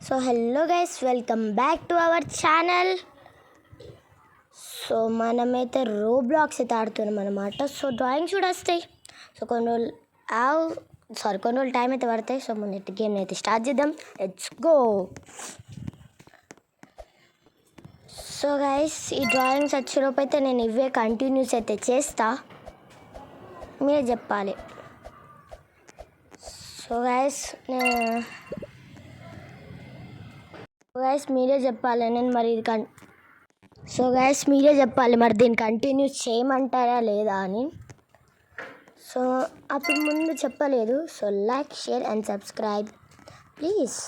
So hello guys, welcome back to our channel. So మనమైతే Roblox అయితే ఆడుతున్నాం అనమాట. సో డ్రాయింగ్స్ కూడా వస్తాయి. సో కొన్ని రోజులు టైం అయితే పడతాయి. సో ముందు గేమ్ అయితే స్టార్ట్ చేద్దాం. Let's go. సో గైస్, ఈ డ్రాయింగ్స్ వచ్చేలోపు అయితే నేను ఇవే కంటిన్యూస్ అయితే చేస్తా, మీరే చెప్పాలి. సో గైస్ మీరే చెప్పాలి నేను మరి ఇది మీరే చెప్పాలి మరి దీన్ని కంటిన్యూ చేయమంటారా లేదా అని. సో అప్పుడు ముందు చెప్పలేదు. So like, share and subscribe please.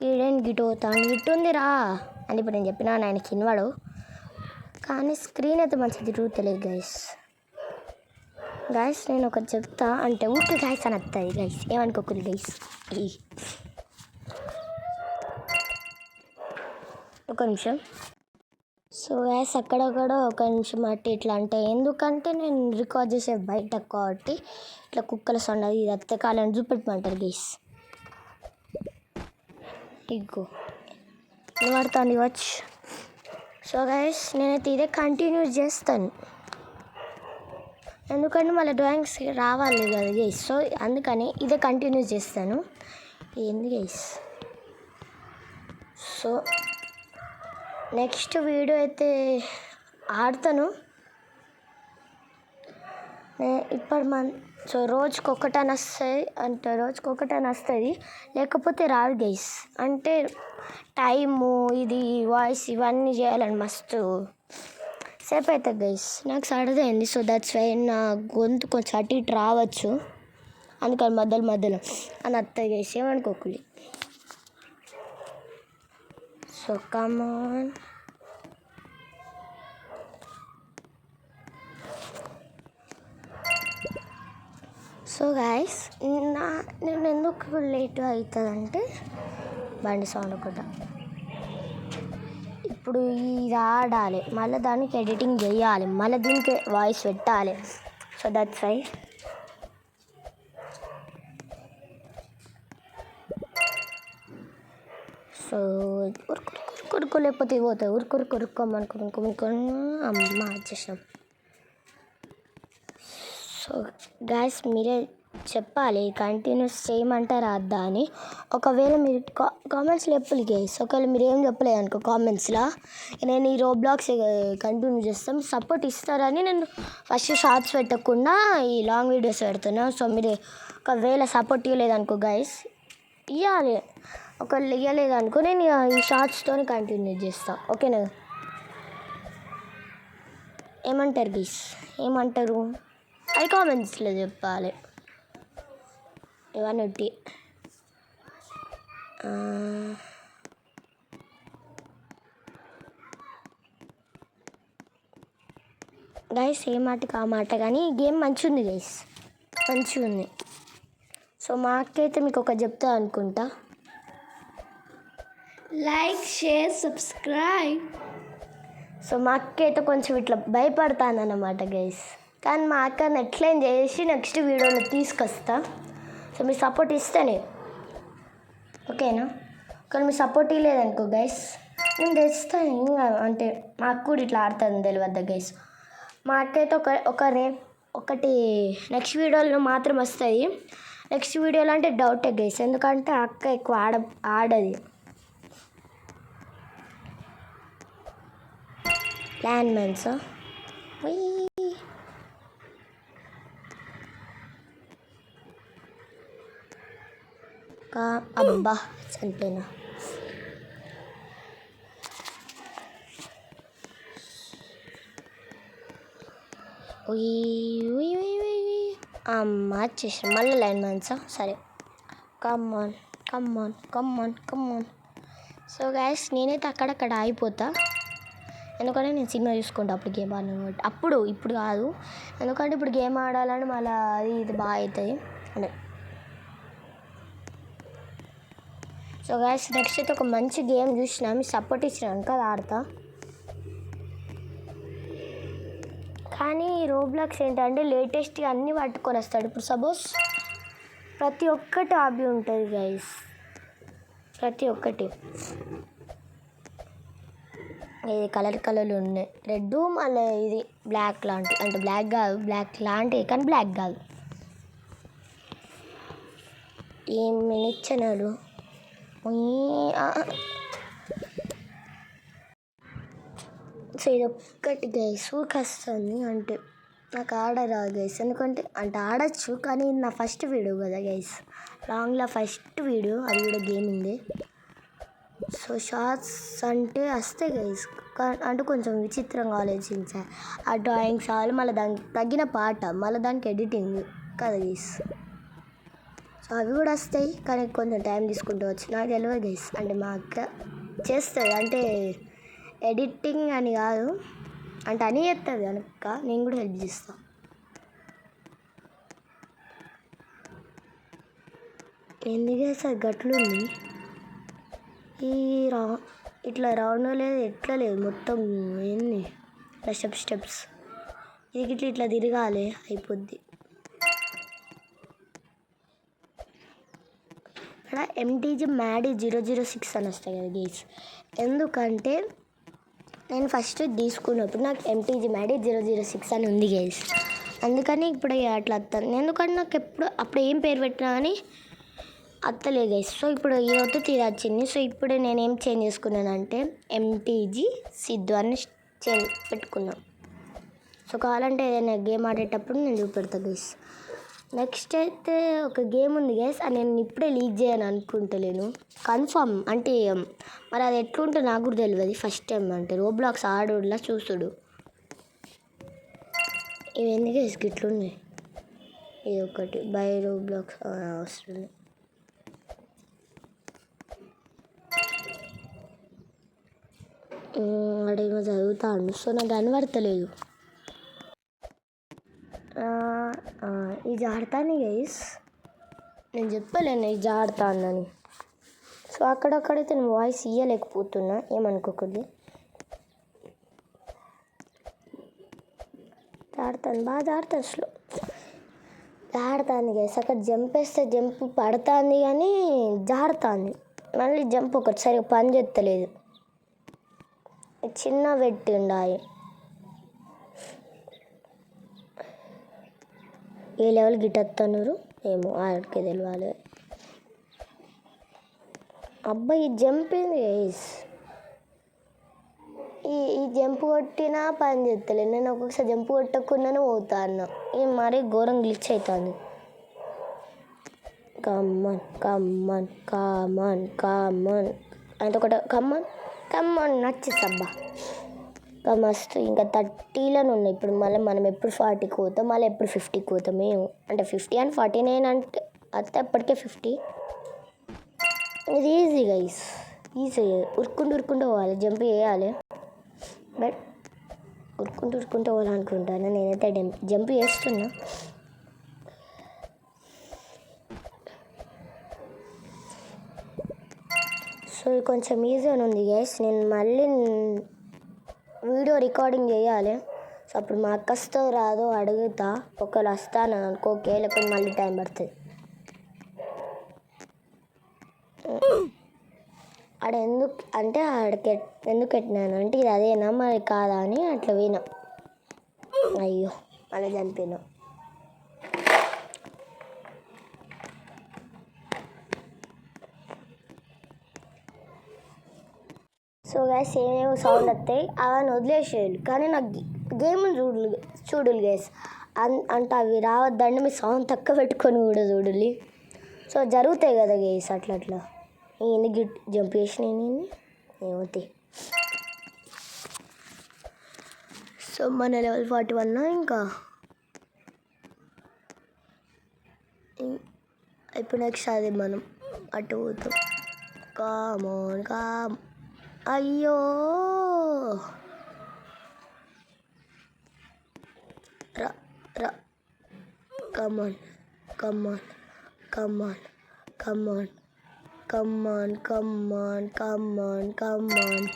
ఈడేం గిట్టుందిరా అని ఇప్పుడు నేను చెప్పినా ఆయన కిన్వాడు, కానీ స్క్రీన్ అయితే మంచిగా తిరుగుతలేదు గైస్. నేను ఒకటి చెప్తా అంటే ఊరికి గైస్ అని వస్తుంది గైస్, ఏమనుకోకూడదు గైస్. ఒక నిమిషం. సో గ్యాస్ అక్కడక్కడ ఒక నిమిషం అట్టి ఇట్లా అంటే ఎందుకంటే నేను రికార్డ్ చేసే బయట కాబట్టి ఇట్లా కుక్కల సౌండ్ అది ఇది అత్తే కాలని చూపెట్టమంటారు గైస్. ఇగో పడుతుంది వచ్చి. సో గైస్ నేనైతే ఇదే కంటిన్యూ చేస్తాను, ఎందుకంటే మళ్ళీ డ్రాయింగ్స్ రావాలి కదా గైస్. సో అందుకని ఇదే కంటిన్యూ చేస్తాను. ఏంది గైస్. సో నెక్స్ట్ వీడియో అయితే ఆడతాను సో రోజుకొకటని వస్తుంది, లేకపోతే రాదు గైస్. అంటే టైము ఇది వాయిస్ ఇవన్నీ చేయాలని మస్తు సేపు అవుతుంది గైస్. నాకు సడదైంది. సో దట్స్ వై నా గొంతు కొంచెం అటు ఇటు రావచ్చు, అందుకని మధ్యలో అని వస్తుంది గైస్, ఏమనుకోకూడదు. So come on. So guys నేను ఎందుకు లేట్ అవుతుందంటే బండి సౌండ్ ఒకట. ఇప్పుడు ఇది ఆడాలి, మళ్ళీ దానికి ఎడిటింగ్ చేయాలి, మళ్ళీ దీనికి వాయిస్ పెట్టాలి. So that's why. సో ఉరుకు లేకపోతే పోతాయి, ఉరుకోమనుకోమనుకోమనుకోని అమ్మ వచ్చేసాం. సో గాయస్ మీరే చెప్పాలి కంటిన్యూస్ చేయమంటారా అద్దా అని. ఒకవేళ మీరు కామెంట్స్లో చెప్పాలి గైస్. ఒకవేళ మీరు ఏం చెప్పలేదు అనుకో కామెంట్స్లో, నేను ఈ రోబ్లాక్స్ కంటిన్యూ చేస్తాం, సపోర్ట్ ఇస్తారని నేను ఫస్ట్ షార్ట్స్ పెట్టకుండా ఈ లాంగ్ వీడియోస్ పెడుతున్నా. సో మీరు ఒకవేళ సపోర్ట్ ఇవ్వలేదనుకో గైస్, ఇవ్వాలి. ఒకవేళ ఇవ్వలేదనుకో నేను ఈ షార్ట్స్తో కంటిన్యూ చేస్తాను, ఓకేనా? ఏమంటారు గైస్, ఏమంటారు అది కామెంట్స్లో చెప్పాలి. ఇవన్నీ గైస్ ఏ మాటకి ఆ మాట, కానీ గేమ్ మంచిగా ఉంది గైస్, మంచిగా ఉంది. సో మా అక్క అయితే మీకు ఒక చెప్తా అనుకుంటా, లైక్, షేర్, సబ్స్క్రైబ్. సో మా అక్క అయితే కొంచెం ఇట్లా భయపడతాను అన్నమాట గైస్, కానీ మా అక్కని ఎక్స్ప్లెయిన్ చేసి నెక్స్ట్ వీడియోలో తీసుకొస్తా. సో మీరు సపోర్ట్ ఇస్తేనే, ఓకేనా? కానీ మీరు సపోర్ట్ ఇవ్వలేదనుకో గైస్ నేను తెస్తాను. ఇంకా అంటే మా అక్క కూడా ఇట్లా ఆడుతుంది తెలియద్దా గైస్. మా అక్క అయితే ఒకటి నెక్స్ట్ వీడియోలో మాత్రం వస్తుంది. నెక్స్ట్ వీడియోలో అంటే డౌటే గైస్, ఎందుకంటే అక్క ఎక్కువ ఆడది. ల్యాండ్ మైన్స్ అబ్బా చనిపోయినా. అమ్మ వచ్చేసారు మళ్ళీ లైన్ మ్యాన్సా. సరే కమ్మాన్. సో గైస్ నేనైతే అక్కడక్కడ ఆగిపోతా, ఎందుకంటే నేను సినిమా చూసుకుంటా అప్పుడు గేమ్ ఆడిన ఇప్పుడు కాదు, ఎందుకంటే ఇప్పుడు గేమ్ ఆడాలని మళ్ళీ ఇది బాగా అవుతుంది అంటే. సో గైస్ నెక్స్ట్ అయితే ఒక మంచి గేమ్ చూసినా, మీరు సపోర్ట్ ఇచ్చినాను కదా ఆడతా. కానీ రోబ్లాక్స్ ఏంటంటే లేటెస్ట్గా అన్నీ పట్టుకొని వస్తాడు. ఇప్పుడు సపోజ్ ప్రతి ఒక్కటి హాబీ ఉంటుంది గైస్, ప్రతి ఒక్కటి ఇది కలర్లు ఉన్నాయి. రెడ్ మళ్ళీ ఇది బ్లాక్ లాంటి, అంటే బ్లాక్ కాదు, బ్లాక్ లాంటి కానీ బ్లాక్ కాదు. ఏం నిచ్చెనలు. సో ఇది ఒక్కటి గైస్ ఊకొస్తుంది, అంటే నాకు ఆడరాదు గైస్. ఎందుకంటే అంటే ఆడచ్చు, కానీ నా ఫస్ట్ వీడియో కదా గైస్, లాంగ్లో ఫస్ట్ వీడియో, అది కూడా గేమింగ్దే. సో షార్ట్స్ అంటే వస్తాయి గైస్, అంటే కొంచెం విచిత్రంగా ఆలోచించా. ఆ డ్రాయింగ్స్ కావాలి, మళ్ళీ దానికి తగ్గిన పాట, మళ్ళీ దానికి ఎడిటింగ్ కదా గైస్. సో అవి కూడా వస్తాయి, కానీ కొంచెం టైం తీసుకుంటూ వచ్చి నాకు తెలియదు గైస్. అంటే మా అక్క చేస్తుంది, అంటే ఎడిటింగ్ అని కాదు, అంటే అని చేస్తుంది కనుక నేను కూడా హెల్ప్ చేస్తాను. ఎందుకే సార్ గట్లుంది ఈ ఇట్లా రౌండ్ లేదు, ఎట్లా లేదు, మొత్తం ఏంది ఇట్లా స్టెప్స్. ఇది ఇట్లా తిరగాలి, అయిపోద్ది. ఇక్కడ MTG మ్యాడీ 006 అని వస్తాయి కదా గేస్. ఎందుకంటే నేను ఫస్ట్ తీసుకున్నప్పుడు నాకు MTG మ్యాడీ 006 అని ఉంది గేస్, అందుకని ఇప్పుడు అట్లా వస్తాను. ఎందుకంటే నాకు అప్పుడు ఏం పేరు పెట్టినా కానీ అత్తలే గైస్. సో ఇప్పుడు ఈ రోజు తీరా వచ్చింది. సో ఇప్పుడు నేనేం చేంజ్ చేసుకున్నానంటే MTG సిద్ధు అని పెట్టుకున్నాను. సో కావాలంటే ఏదైనా గేమ్ ఆడేటప్పుడు నేను చూపెడతా గైస్. నెక్స్ట్ అయితే ఒక గేమ్ ఉంది గైస్, అది నేను ఇప్పుడే లీక్ చేయని అనుకుంటలేను కన్ఫర్మ్. అంటే మరి అది ఎట్లుంటే నాకు కూడా తెలియదు, ఫస్ట్ టైం అంటే రోబ్లాక్స్ ఆడోడ్లా చూస్తుడు. ఇవి ఎందుకు గైస్ ఇట్లున్నాయి, ఇది ఒకటి బై రోబ్లాక్స్ వస్తుంది. అడేమో చదువుతాను, సో నాకు కనబడతలేదు. ఇది జాడతాను గైస్, నేను చెప్పలేను ఇది జాడతానని. సో అక్కడక్కడైతే నేను వాయిస్ ఇవ్వలేకపోతున్నా, ఏమనుకోకూడదు. జాడతాను, బాగా జాడతాను, స్లో జాడతాను గైస్. అక్కడ జంప్ వేస్తే జంప్ పడుతుంది కానీ జారుతుంది, మళ్ళీ జంప్ ఒకటి సరిగా పని చేస్తలేదు, చిన్న పెట్టి ఉండాలి. ఏ లెవెల్ గిట్టన్నారు ఏమో ఆడికే తెలియాలి. అబ్బాయి ఈ జంప్ ఏంది గైస్, ఈ జంప్ కొట్టినా పని చేస్తలేదు. నేను ఒక్కొక్కసారి జంప్ కొట్టకుండానే పోతా అన్న, ఇది మరీ ఘోరం గ్లిచ్ అవుతుంది. కమ్మన్ కమ్మన్ కామన్ కామన్ అంటే ఒకటి కమ్మన్ నచ్చేసబ్బా మస్తు. ఇంకా 30లోనే ఉన్నాయి ఇప్పుడు. మళ్ళీ మనం ఎప్పుడు 40కి పోతాం, మళ్ళీ ఎప్పుడు 50కి పోతాం. మేము అంటే 50 అండ్ 49 అంటే అత్తే అప్పటికే 50. ఇది ఈజీ గైస్, ఈజీ. ఉరుక్కుంటూ పోవాలి, జంప్ చేయాలి. బట్ ఉరుక్కుంటూ పోవాలనుకుంటాను నేనైతే. జంప్ చేస్తున్నా. సో ఇది కొంచెం ఈజీగా ఉంది గైస్. నేను మళ్ళీ వీడియో రికార్డింగ్ చేయాలి. సో అప్పుడు మా అక్క వస్తో రాదో అడుగుతా. ఒకవేళ వస్తాను అనుకో, ఓకే, లేకపోతే మళ్ళీ టైం పడుతుంది. ఆడికి ఎందుకు పెట్టినాను అంటే ఇది అదేనా మరి కాదా అని అట్లా వినా. అయ్యో అలా చనిపోయినా. సో గ్యాస్ ఏమేమో సౌండ్ వస్తాయి అవన్నీ వదిలేసేయాలి, కానీ నాకు గేమ్ చూడాలి గ్యాస్. అంటే అవి రావద్దండి, మీ సౌండ్ తక్కువ పెట్టుకొని కూడా చూడాలి. సో జరుగుతాయి కదా గేస్ అట్లా ఎందుకు జంప్ చేసిన ఏమవుతాయి. సో మన లెవెల్ 41 ఇంకా ఇప్పుడు నెక్స్ట్ అది మనం అటు పోతాం. కామ్ అయ్యో రా కమాన్ కమాన్ కమాన్ కమాన్ కమాన్ కమాన్ కమాన్ కమాన్.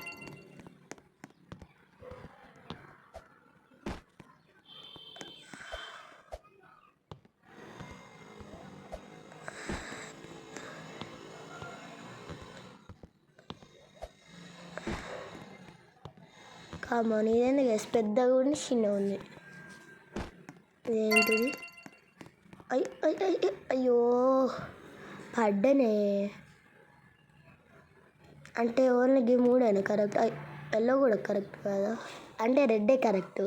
కామన్ ఇదేంది గైస్, పెద్దగా ఉంది చిన్నగా ఉంది. ఇదేంటిది? అయ్యో పడ్డనే. అంటే ఓన్లీ గీ మూడేనా కరెక్ట్? ఎల్లో కూడా కరెక్ట్ కదా, అంటే రెడ్డే కరెక్ట్.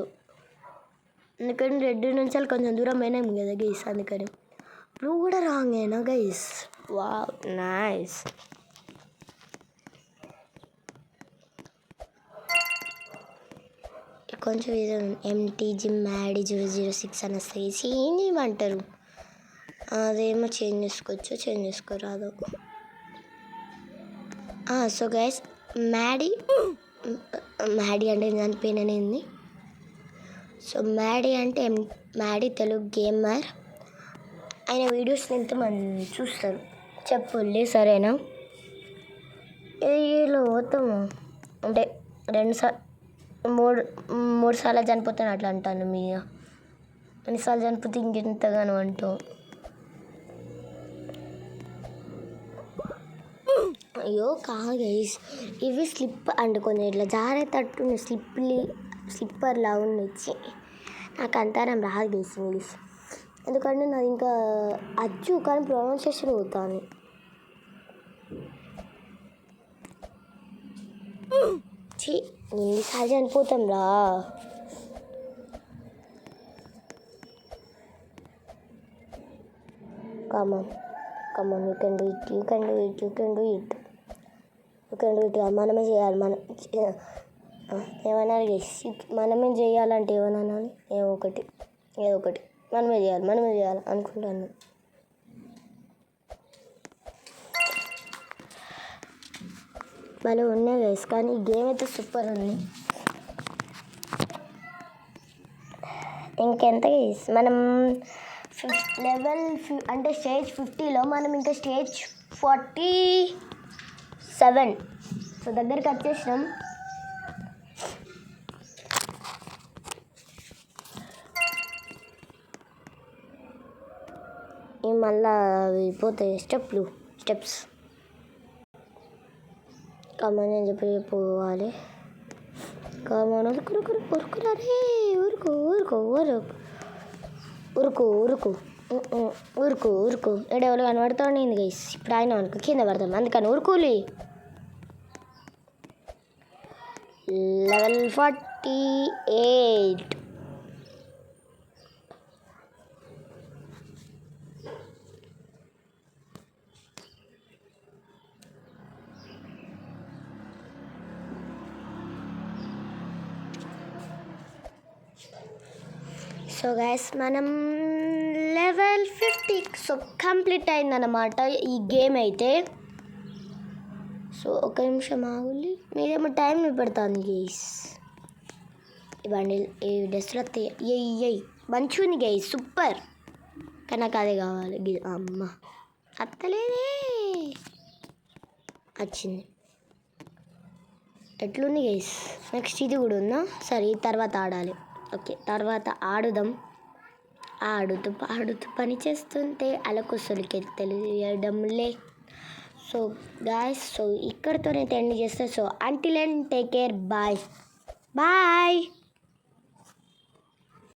అందుకని రెడ్ నుంచి కొంచెం దూరం అయినాం కదా గైస్, అందుకని. బ్లూ కూడా రాంగేనా గైస్? Wow nice. కొంచెం ఇది ఎంటీజీ మ్యాడీ 006 అని వస్తాయి. చేంజ్ చేయమంటారు, అదేమో చేంజ్ చేసుకోవచ్చు, చేంజ్ చేసుకోరాదు. సో గైస్ మ్యాడీ అంటే చనిపోయినది. సో మ్యాడీ అంటే మ్యాడీ తెలుగు గేమర్. ఆయన వీడియోస్ ఎంతమంది చూస్తారు చెప్పుల్లి, సరేనా? వీళ్ళు మొత్తము అంటే మూడు సార్లు చనిపోతాను అట్లా అంటాను. మీద ఎన్నిసార్లు చనిపోతే ఇంకెంతగానో అంటావు. అయ్యో కాదు గైస్, ఇవి స్లిప్ అంటే కొంచెం ఇట్లా జారేటట్టు స్లిప్పర్లా ఉండొచ్చి. నాకు అంతరం రాదు గైస్ ఇంగ్లీష్, ఎందుకంటే నాది ఇంకా అచ్చు కానీ ప్రొనౌన్సియేషన్ అవుతాను. ఎన్నిసార్లు చనిపోతాం రా. Come on you can do it. మనమే చేయాలి. ఏమన్నా మనమే చేయాలంటే ఏమన్నా ఏదో ఒకటి మనమే చేయాలి అనుకుంటాను. భలే ఉన్నాయి గైస్, కానీ ఈ గేమ్ అయితే సూపర్ ఉంది. ఇంకెంత గైస్, మనం లెవెల్ అంటే స్టేజ్ 50లో మనం ఇంకా స్టేజ్ 47 సో దగ్గరికి వచ్చేసినాం. మళ్ళా పోతాయి స్టెప్స్. కమన్ అని చెప్పి పోవాలి. కమన్ ఊరుకు ఎడెవరు కనబడతా ఉండింది గైస్. ఇప్పుడు ఆయన అనుకో కింద పడతాం, అందుకని ఊరుకోలే. లెవెల్ 48. సో గైస్ మనం లెవెల్ 50 సో కంప్లీట్ అయిందన్నమాట ఈ గేమ్ అయితే. సో ఒక నిమిషం ఆగులి, మీరేమో టైం పెడతాను గైస్. ఇవ్వండి ఈ డ్రెస్లో మంచిగా ఉంది గైస్, సూపర్. కానీ నాకు అదే కావాలి. అమ్మ అత్తలేదే, వచ్చింది. ఎట్లుంది గైస్? నెక్స్ట్ ఇది కూడా ఉందా? సరే ఈ తర్వాత ఆడాలి. ఓకే తర్వాత ఆడుదాం. ఆడుతూ పని చేస్తుంటే అలకొసలికి తెలియడంలే. సో గాయస్, సో ఇక్కడితోనే ఎండ్ చేస్తా. So until and take care, bye.